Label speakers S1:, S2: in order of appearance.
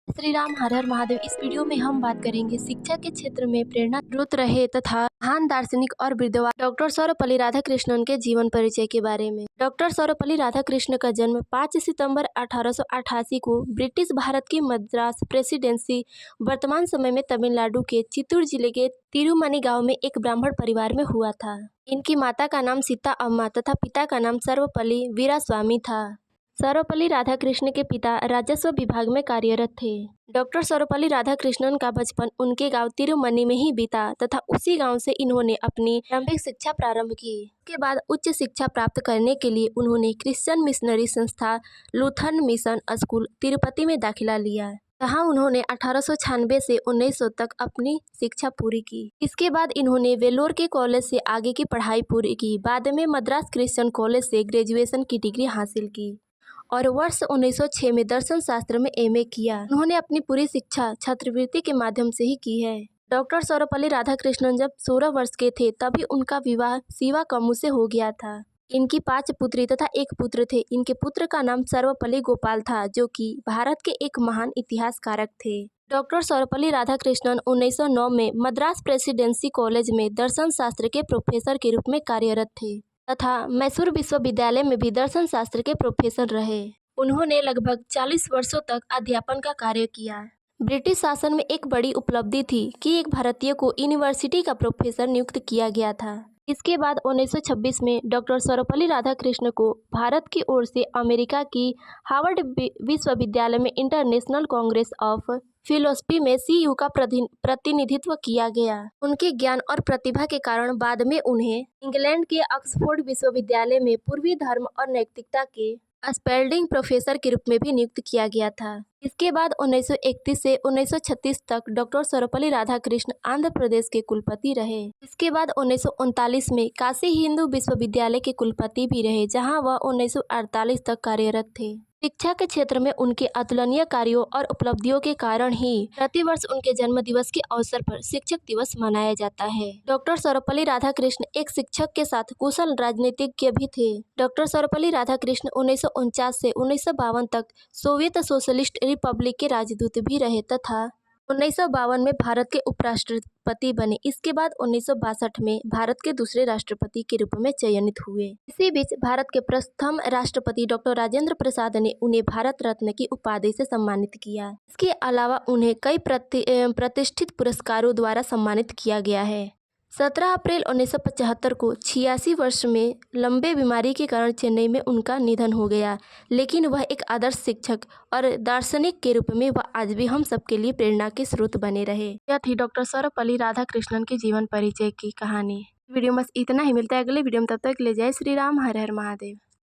S1: श्री राम हर हर महादेव। इस वीडियो में हम बात करेंगे शिक्षा के क्षेत्र में प्रेरणा स्रोत रहे तथा महान दार्शनिक और विद्वान डॉक्टर सर्वपल्ली राधाकृष्णन के जीवन परिचय के बारे में। डॉक्टर सर्वपल्ली राधाकृष्णन का जन्म 5 सितंबर 1888 को ब्रिटिश भारत की मद्रास प्रेसिडेंसी वर्तमान समय में तमिलनाडु के चित्तूर जिले के तिरुमनी गांव में एक ब्राह्मण परिवार में हुआ था। इनकी माता का नाम सीता अम्मा तथा पिता का नाम सर्वपल्ली वीरास्वामी था। सर्वपल्ली राधाकृष्ण के पिता राजस्व विभाग में कार्यरत थे। डॉक्टर सर्वपल्ली राधाकृष्णन का बचपन उनके गांव तिरुमनी में ही बीता तथा उसी गांव से इन्होंने अपनी प्रारंभिक शिक्षा प्रारंभ की। उसके बाद उच्च शिक्षा प्राप्त करने के लिए उन्होंने क्रिश्चियन मिशनरी संस्था लूथरन मिशन स्कूल तिरुपति में दाखिला लिया। जहाँ उन्होंने 1896 से 1900 तक अपनी शिक्षा पूरी की। इसके बाद इन्होंने वेलोर के कॉलेज से आगे की पढ़ाई पूरी की। बाद में मद्रास क्रिश्चियन कॉलेज से ग्रेजुएशन की डिग्री हासिल की और वर्ष 1906 में दर्शन शास्त्र में एमए किया। उन्होंने अपनी पूरी शिक्षा छात्रवृत्ति के माध्यम से ही की है। डॉक्टर सर्वपल्ली राधाकृष्णन जब 16 वर्ष के थे तभी उनका विवाह शिवा कम्मू से हो गया था। इनकी 5 पुत्री तथा 1 पुत्र थे। इनके पुत्र का नाम सर्वपल्ली गोपाल था, जो कि भारत के एक महान इतिहासकारक थे। डॉक्टर सर्वपल्ली राधाकृष्णन 1909 में मद्रास प्रेसिडेंसी कॉलेज में दर्शन शास्त्र के प्रोफेसर के रूप में कार्यरत थे तथा मैसूर विश्वविद्यालय में भी दर्शन शास्त्र के प्रोफेसर रहे। उन्होंने लगभग 40 वर्षों तक अध्यापन का कार्य किया। ब्रिटिश शासन में एक बड़ी उपलब्धि थी कि एक भारतीय को यूनिवर्सिटी का प्रोफेसर नियुक्त किया गया था। इसके बाद 1926 में डॉक्टर सर्वपल्ली राधाकृष्ण को भारत की ओर से अमेरिका की हार्वर्ड विश्वविद्यालय में इंटरनेशनल कांग्रेस ऑफ फिलोसफी में सीयू का प्रतिनिधित्व किया गया। उनके ज्ञान और प्रतिभा के कारण बाद में उन्हें इंग्लैंड के ऑक्सफोर्ड विश्वविद्यालय में पूर्वी धर्म और नैतिकता के स्पेल्डिंग प्रोफेसर के रूप में भी नियुक्त किया गया था। इसके बाद 1931 से 1936 तक डॉक्टर सर्वपल्ली राधाकृष्ण आंध्र प्रदेश के कुलपति रहे। इसके बाद 1939 में काशी हिंदू विश्वविद्यालय के कुलपति भी रहे, जहां वह 1948 तक कार्यरत थे। शिक्षा के क्षेत्र में उनके अतुलनीय कार्यों और उपलब्धियों के कारण ही प्रतिवर्ष उनके जन्म दिवस के अवसर पर शिक्षक दिवस मनाया जाता है। डॉक्टर सर्वपल्ली राधाकृष्ण एक शिक्षक के साथ कुशल राजनीतिज्ञ भी थे। डॉक्टर सर्वपल्ली राधाकृष्ण 1949 से 1952 तक सोवियत सोशलिस्ट रिपब्लिक के राजदूत भी रहे तथा 1952 में भारत के उपराष्ट्रपति बने। इसके बाद 1962 में भारत के दूसरे राष्ट्रपति के रूप में चयनित हुए। इसी बीच भारत के प्रथम राष्ट्रपति डॉक्टर राजेंद्र प्रसाद ने उन्हें भारत रत्न की उपाधि से सम्मानित किया। इसके अलावा उन्हें कई प्रतिष्ठित पुरस्कारों द्वारा सम्मानित किया गया है। 17 अप्रैल 1975 को 86 वर्ष में लंबे बीमारी के कारण चेन्नई में उनका निधन हो गया, लेकिन वह एक आदर्श शिक्षक और दार्शनिक के रूप में वह आज भी हम सबके लिए प्रेरणा के स्रोत बने रहे। यह थी डॉक्टर सर्वपल्ली राधाकृष्णन के जीवन परिचय की कहानी। वीडियो में बस इतना ही। मिलता है अगले वीडियो में, तब तक के लिए जय श्री राम हर हर महादेव।